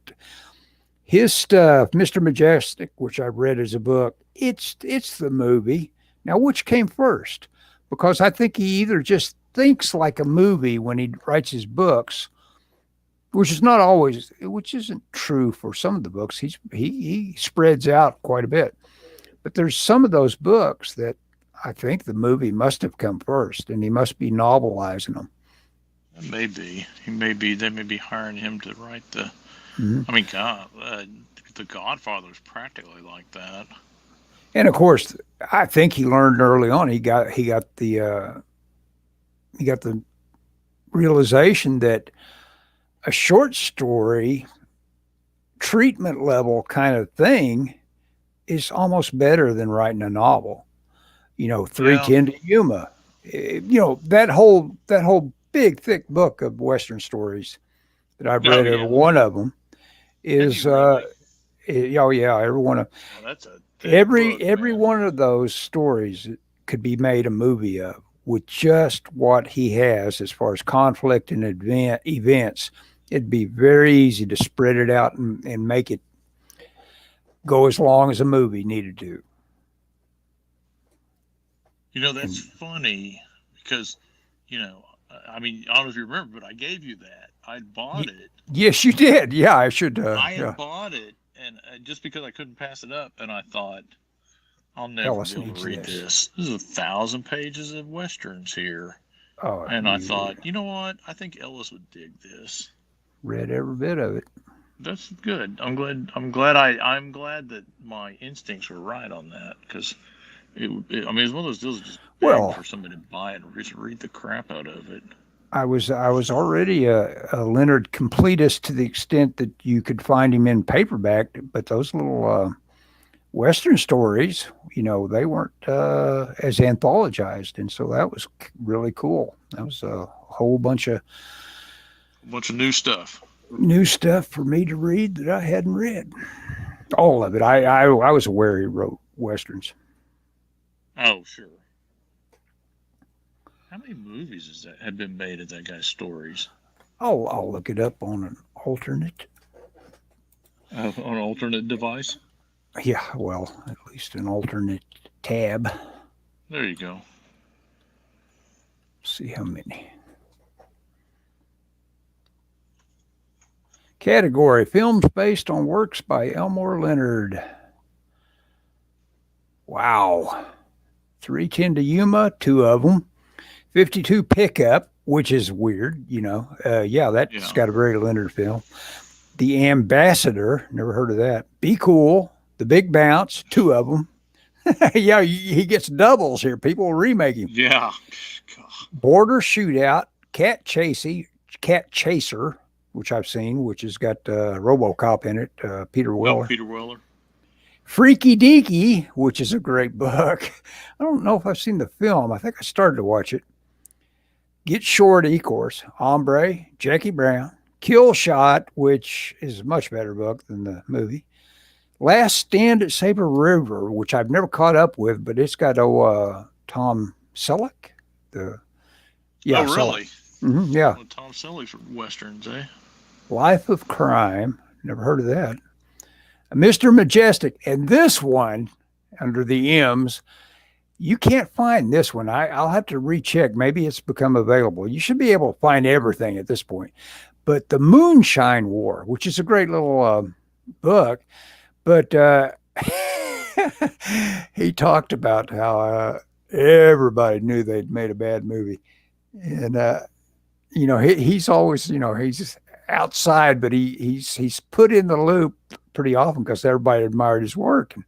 His stuff, Mr. Majestic, which I read as a book, it's the movie. Now, which came first? Because I think he either just thinks like a movie when he writes his books, which is not always, which isn't true for some of the books. He spreads out quite a bit, but there's some of those books that I think the movie must have come first, and he must be novelizing them. It may be. He may be. They may be hiring him to write the. Mm-hmm. I mean, God, the Godfather is practically like that. And of course, I think he learned early on. He got the realization that a short story treatment level kind of thing is almost better than writing a novel. 310 to Yuma. That whole big thick book of Western stories that I've read. Every one of them is really? every one of that's a every one of those stories could be made a movie of with just what he has as far as conflict and events. It'd be very easy to spread it out and make it go as long as a movie needed to. That's funny because, I mean, I don't know if you remember, but I gave you that. I bought it. Yes, you did. Yeah, I should. I had bought it, and just because I couldn't pass it up, and I thought, I'll never Ellis be able to read this. There's 1,000 pages of Westerns here. Oh, and I thought, you know what? I think Ellis would dig this. Read every bit of it. That's good. I'm glad that my instincts were right on that, because I mean, it's one of those deals just for somebody to buy it and just read the crap out of it. I was already a Leonard completist to the extent that you could find him in paperback, but those little Western stories, they weren't as anthologized, and so that was really cool. That was a whole bunch of new stuff. New stuff for me to read that I hadn't read. All of it. I was aware he wrote Westerns. Oh, sure. How many movies have been made of that guy's stories? I'll look it up on an alternate. On an alternate device? Yeah, well, at least an alternate tab. There you go. See how many. Category: films based on works by Elmore Leonard. Wow. 310 to Yuma, 2 of them. 52 Pickup, which is weird, that's got a very Leonard film. The Ambassador, never heard of that. Be Cool, The Big Bounce, 2 of them. Yeah, he gets doubles here. People will remake him. Yeah. God. Border Shootout, Cat Chaser, which I've seen, which has got RoboCop in it, Peter Weller. Oh, Peter Weller. Freaky Deaky, which is a great book. I don't know if I've seen the film. I think I started to watch it. Get Shorty, of course. Hombre, Jackie Brown. Kill Shot, which is a much better book than the movie. Last Stand at Saber River, which I've never caught up with, but it's got Tom Selleck. Oh, really? Mm-hmm, yeah. Well, Tom Selleck for Westerns, eh? Life of Crime. Never heard of that. Mr. Majestic. And this one, under the M's, you can't find this one. I'll have to recheck. Maybe it's become available. You should be able to find everything at this point. But The Moonshine War, which is a great little book, but he talked about how everybody knew they'd made a bad movie. And, he's always, he's just outside, but he's put in the loop pretty often because everybody admired his work. And,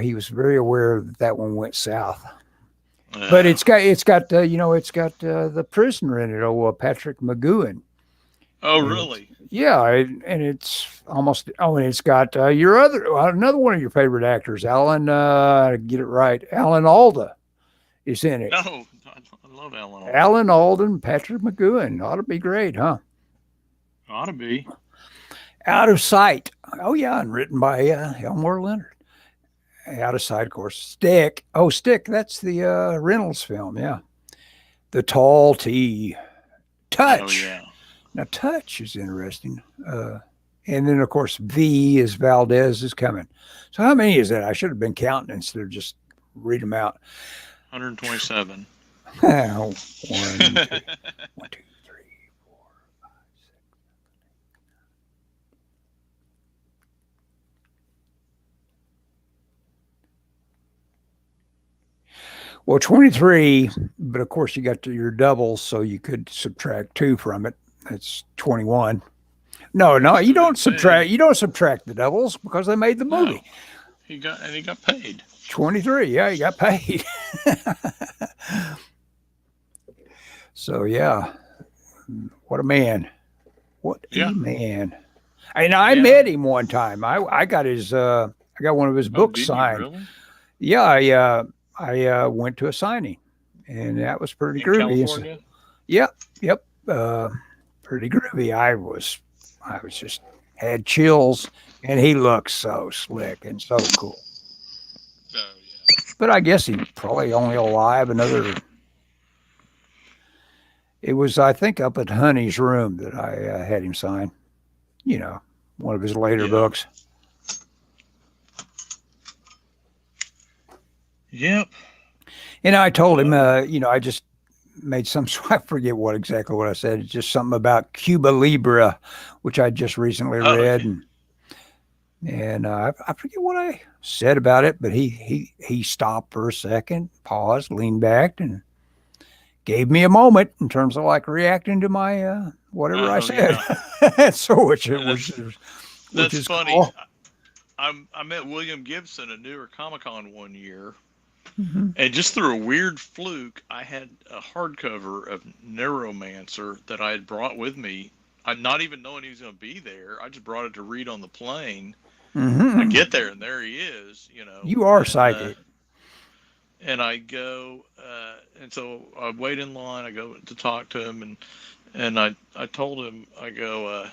he was very aware that one went south. But it's got the prisoner in it, Patrick McGoohan. Oh, really? Yeah, and it's almost. Oh, and it's got another one of your favorite actors, Alan. Get it right, Alan Alda, is in it. Oh, I love Alan Alda. Alan Alda, Patrick McGoohan ought to be great, huh? Ought to be. Out of Sight. Oh yeah, and written by Elmore Leonard. Out of Sight, of course. Stick. Oh, Stick. That's the Reynolds film. Yeah. The Tall T. Touch. Oh yeah. Now, Touch is interesting. And then, of course, V is Valdez is coming. So how many is that? I should have been counting instead of just read them out. 127. 1, 2, 1, 2, 3, 4, 5, 6. Well, 23, but of course you got your doubles, so you could subtract 2 from it. That's 21. No, you don't subtract. You don't subtract the doubles because they made the movie. No, he got paid. 23. Yeah, he got paid. So yeah, what a man! What a man! And I met him one time. I got his. I got one of his books signed. Really? Yeah, I went to a signing, and that was pretty groovy. California? Yep. Pretty groovy. I was just had chills, and he looks so slick and so cool. Oh yeah. But I guess he's probably only alive another. It was, I think, up at Honey's room that I had him sign. You know, one of his later books. Yep. And I told him, I just made some, I forget exactly what I said. It's just something about Cuba Libre, which I just recently read. Okay. And I forget what I said about it, but he stopped for a second, paused, leaned back, and gave me a moment in terms of like reacting to my whatever I said. Yeah. So which is funny. Cool. I met William Gibson at New York Comic-Con one year. Mm-hmm. And just through a weird fluke, I had a hardcover of Neuromancer that I had brought with me. I'm not even knowing he was going to be there. I just brought it to read on the plane. Mm-hmm. I get there, and there he is. You are psychic. And I go, and so I wait in line. I go to talk to him, and I told him, I go,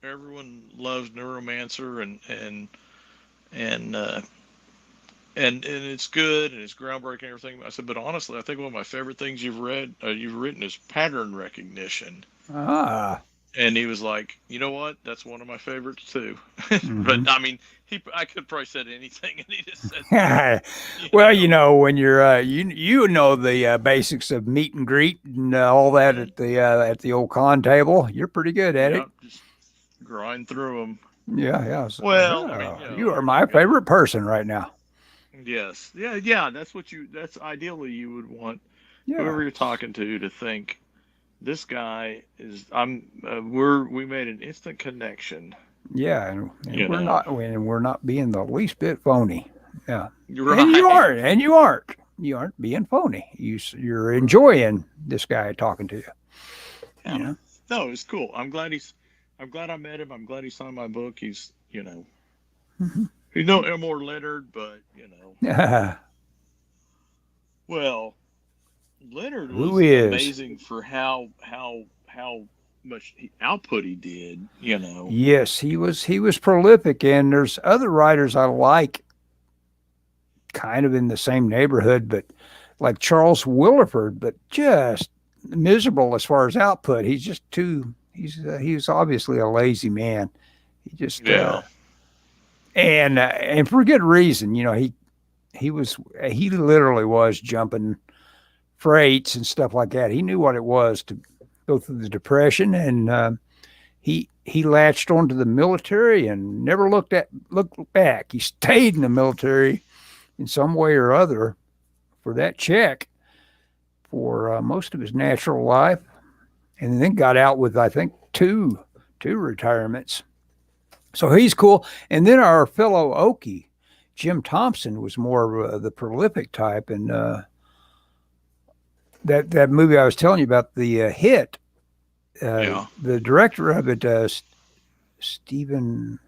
everyone loves Neuromancer, and it's good and it's groundbreaking and everything. I said, but honestly, I think one of my favorite things you've written is pattern recognition. Ah. And he was like, you know what? That's one of my favorites too. Mm-hmm. But I mean, I could probably said anything, and he just said. Well, when you're, you know the basics of meet and greet and all that at the old con table. You're pretty good at it. Just grind through them. Yeah. So, well, you are my favorite person right now. Yes. Yeah. That's ideally you would want whoever you're talking to think. This guy is. We made an instant connection. Yeah, and we're not being the least bit phony. Yeah, right. And you aren't being phony. You're enjoying this guy talking to you. Yeah. No, it's cool. I'm glad I met him. I'm glad he signed my book. He's mm-hmm. He's no Elmore Leonard, but well. Leonard was amazing for how much output he did, Yes, he was prolific, and there's other writers I like kind of in the same neighborhood, but like Charles Willeford, but just miserable as far as output. He's just he's obviously a lazy man. He just and for good reason, he literally was jumping freights and stuff like that. He knew what it was to go through the Depression, and he latched onto the military and never looked back. He stayed in the military in some way or other for that check for most of his natural life, and then got out with, I think, two retirements. So he's cool. And then our fellow Okie, Jim Thompson, was more of the prolific type, and that movie I was telling you about, the hit, the director of it, Stephen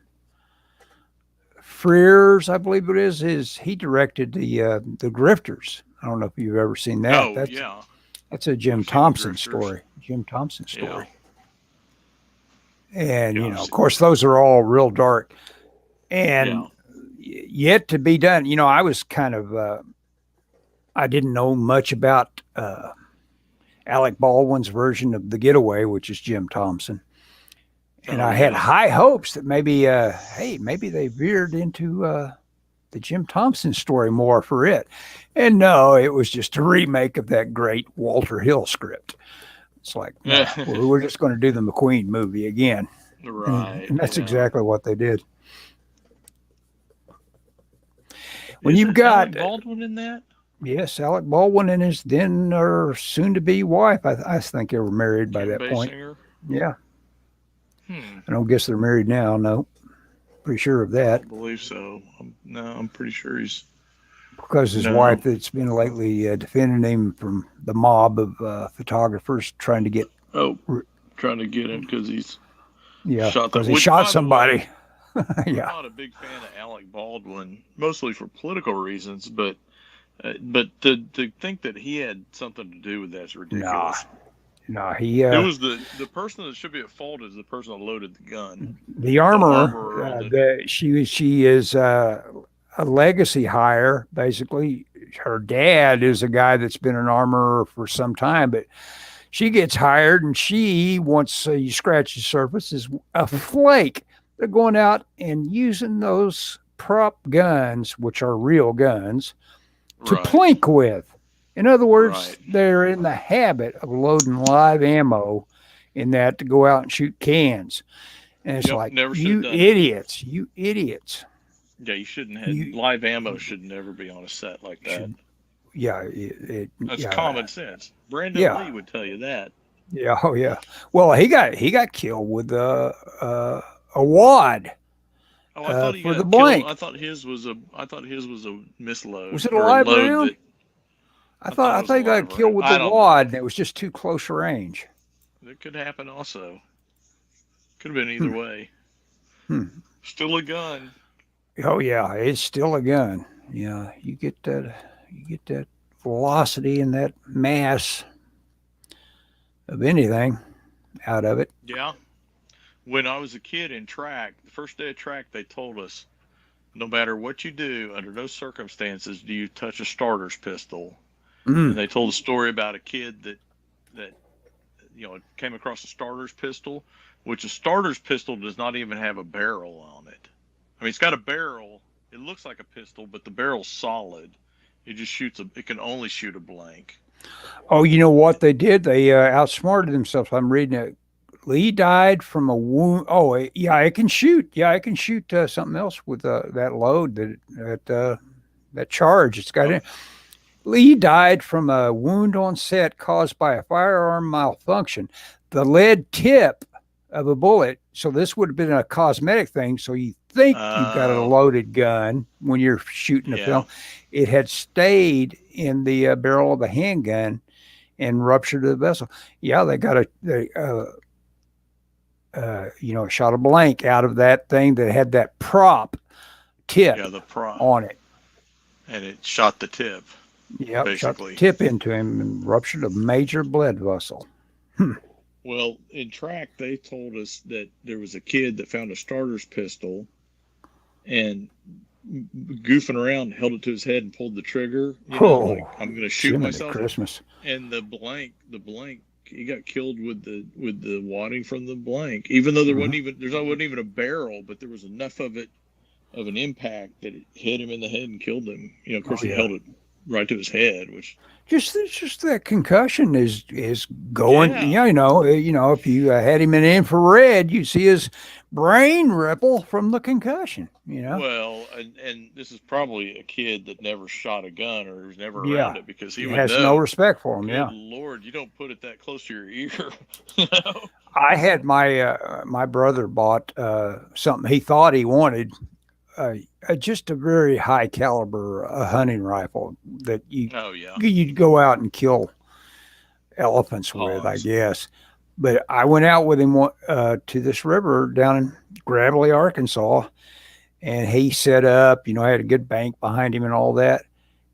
Frears, I believe it is he directed the Grifters. I don't know if you've ever seen that. That's a Jim Thompson story. And of course, those are all real dark and yet to be done. I was kind of I didn't know much about Alec Baldwin's version of The Getaway, which is Jim Thompson. And I had high hopes that maybe, maybe they veered into the Jim Thompson story more for it. And no, it was just a remake of that great Walter Hill script. It's like, no, we're just going to do the McQueen movie again. Right. And that's exactly what they did. When Isn't you've got Alec Baldwin in that? Yes, Alec Baldwin and his then or soon to be wife. I think they were married by that point. Yeah. I don't guess they're married now. No, pretty sure of that. I don't believe so. I'm pretty sure he's because his wife that's been lately defending him from the mob of photographers trying to get him because he's shot because he shot somebody. I'm not a big fan of Alec Baldwin, mostly for political reasons, but to think that he had something to do with that's ridiculous. No, he. It was the person that should be at fault is the person that loaded the gun. The armorer. She is a legacy hire. Basically, her dad is a guy that's been an armorer for some time, but she gets hired, and she, once you scratch the surface, is a flake. They're going out and using those prop guns, which are real guns, to plink with. In other words, they're in the habit of loading live ammo in that to go out and shoot cans. And it's like, you idiots. Yeah, you shouldn't have. Live ammo should never be on a set like that. That's common sense. Brandon Lee would tell you that. Yeah, oh yeah. Well, he got killed with a wad. Oh, I thought he for got the blank. I thought his was a misload. Was it a live round? I thought he got killed with the wad, and it was just too close range. It could happen also. Could have been either way. Still a gun. Oh yeah, it's still a gun. Yeah, you get that velocity and that mass of anything out of it. Yeah. When I was a kid in track, the first day of track, they told us, no matter what you do, under no circumstances do you touch a starter's pistol. And they told a story about a kid that came across a starter's pistol, which a starter's pistol does not even have a barrel on it. I mean, it's got a barrel. It looks like a pistol, but the barrel's solid. It just shoots it can only shoot a blank. Oh, you know what they did? They outsmarted themselves. I'm reading it. Lee died from a wound. Oh, yeah, it can shoot. Yeah, it can shoot something else with that load, that charge it's got in. Lee died from a wound on set caused by a firearm malfunction. The lead tip of a bullet, so this would have been a cosmetic thing, so you think you've got a loaded gun when you're shooting a film. It had stayed in the barrel of the handgun and ruptured the vessel. Yeah, they got shot a blank out of that thing that had that prop tip on it. And it shot the tip. Yeah, shot the tip into him and ruptured a major blood vessel. Well, in track, they told us that there was a kid that found a starter's pistol and goofing around, held it to his head and pulled the trigger. I'm going to shoot myself. Christmas. And the blank, he got killed with the wadding from the blank. Even though there wasn't even a barrel, but there was enough of an impact that it hit him in the head and killed him. Of course, he held it right to his head, which just that concussion is going. If you had him in infrared, you see his brain ripple from the concussion. Well, and this is probably a kid that never shot a gun or was never around it because he has no respect for him. Good Lord, you don't put it that close to your ear. I had my brother bought something he thought he wanted. Just a very high caliber hunting rifle that you'd go out and kill elephants with, I guess. But I went out with him to this river down in Gravely, Arkansas, and he set up, I had a good bank behind him and all that.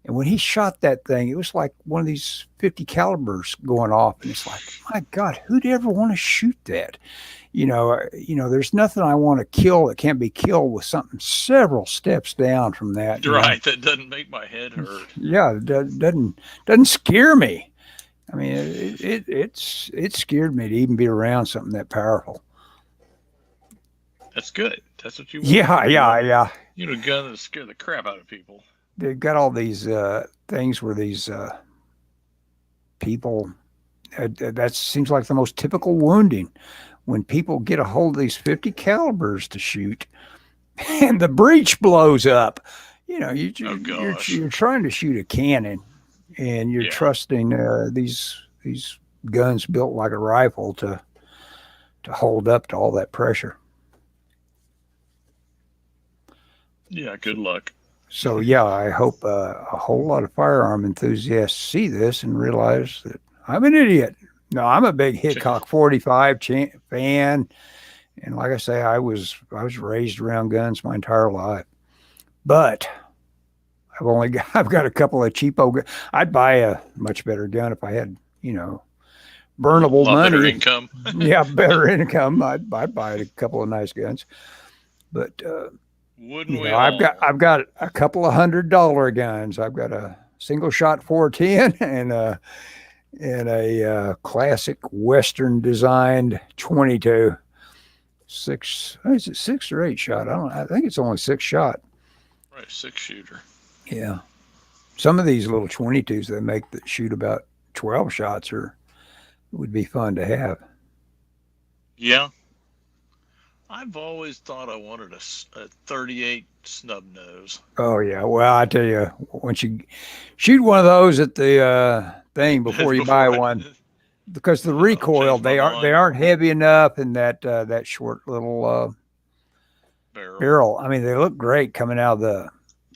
And when he shot that thing, it was like one of these 50 calibers going off. And it's like, my God, who'd ever want to shoot that? There's nothing I want to kill that can't be killed with something several steps down from that. Right. That doesn't make my head hurt. Yeah. It doesn't scare me. I mean, it scared me to even be around something that powerful. That's good. That's what you want. Yeah. You know, a gun that'll scare the crap out of people. They've got all these things where these people. That seems like the most typical wounding when people get a hold of these 50 calibers to shoot, and the breech blows up. You know, you're trying to shoot a cannon, and you're trusting these guns built like a rifle to hold up to all that pressure. Yeah, good luck. So yeah, I hope a whole lot of firearm enthusiasts see this and realize that I'm an idiot. No, I'm a big Hickok 45 fan, and like I say, I was raised around guns my entire life. But I've got a couple of cheapo guns. I'd buy a much better gun if I had, burnable money. Better income. Yeah, better income. I'd buy a couple of nice guns. But wouldn't we? I've got a couple of $100 guns. I've got a single shot 410 and a classic Western designed 22. Is it 6 or 8 shot? I think it's only 6 shot. Right, 6-shooter. Yeah. Some of these little 22s they make that shoot about 12 shots would be fun to have. Yeah. I've always thought I wanted a 38 snub nose. Oh yeah. Well, I tell you, once you shoot one of those at the thing before you buy one, because the recoil they aren't heavy enough in that short little barrel. I mean, they look great coming out of the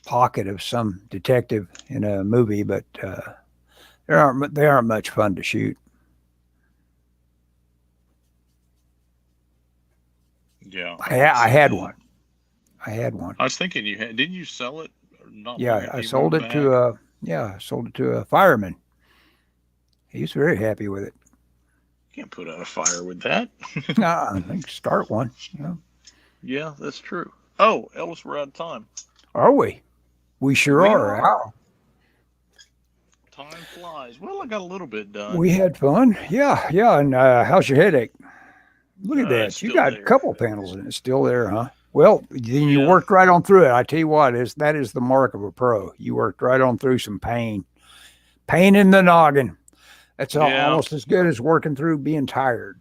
pocket of some detective in a movie, but they aren't much fun to shoot. Yeah, I had one. I was thinking didn't you sell it? Or not? Yeah, I sold it to a fireman. He was very happy with it. You can't put out a fire with that. I think start one. Yeah, that's true. Oh, Ellis, we're out of time. Are we? We sure are. Wow. Time flies. Well, I got a little bit done. We had fun. Yeah. And how's your headache? Look at that. You got a couple panels in it. Still there, huh? Well, then you worked right on through it. I tell you what, that is the mark of a pro. You worked right on through some pain. Pain in the noggin. That's almost as good as working through being tired.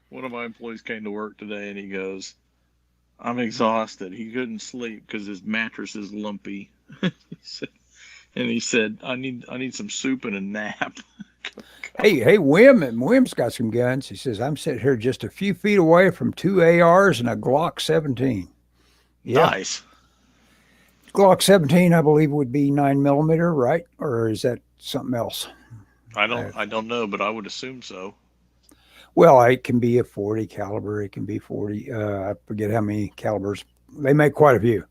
One of my employees came to work today and he goes, I'm exhausted. He couldn't sleep because his mattress is lumpy. He said, I need some soup and a nap. Hey, Wim's got some guns. He says, I'm sitting here just a few feet away from 2 ARs and a Glock 17. Yeah. Nice. Glock 17, I believe, would be 9mm, right? Or is that something else? I don't know, but I would assume so. Well, it can be a 40 caliber. It can be 40. I forget how many calibers. They make quite a few.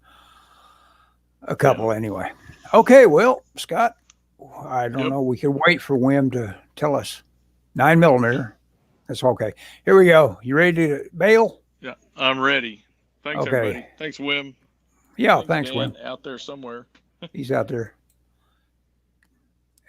A couple anyway. Okay, well, Scott, I don't know. We could wait for Wim to tell us 9mm. That's okay. Here we go. You ready to bail? Yeah, I'm ready. Thanks, everybody. Thanks, Wim. Yeah, thanks, Wim. Out there somewhere. He's out there.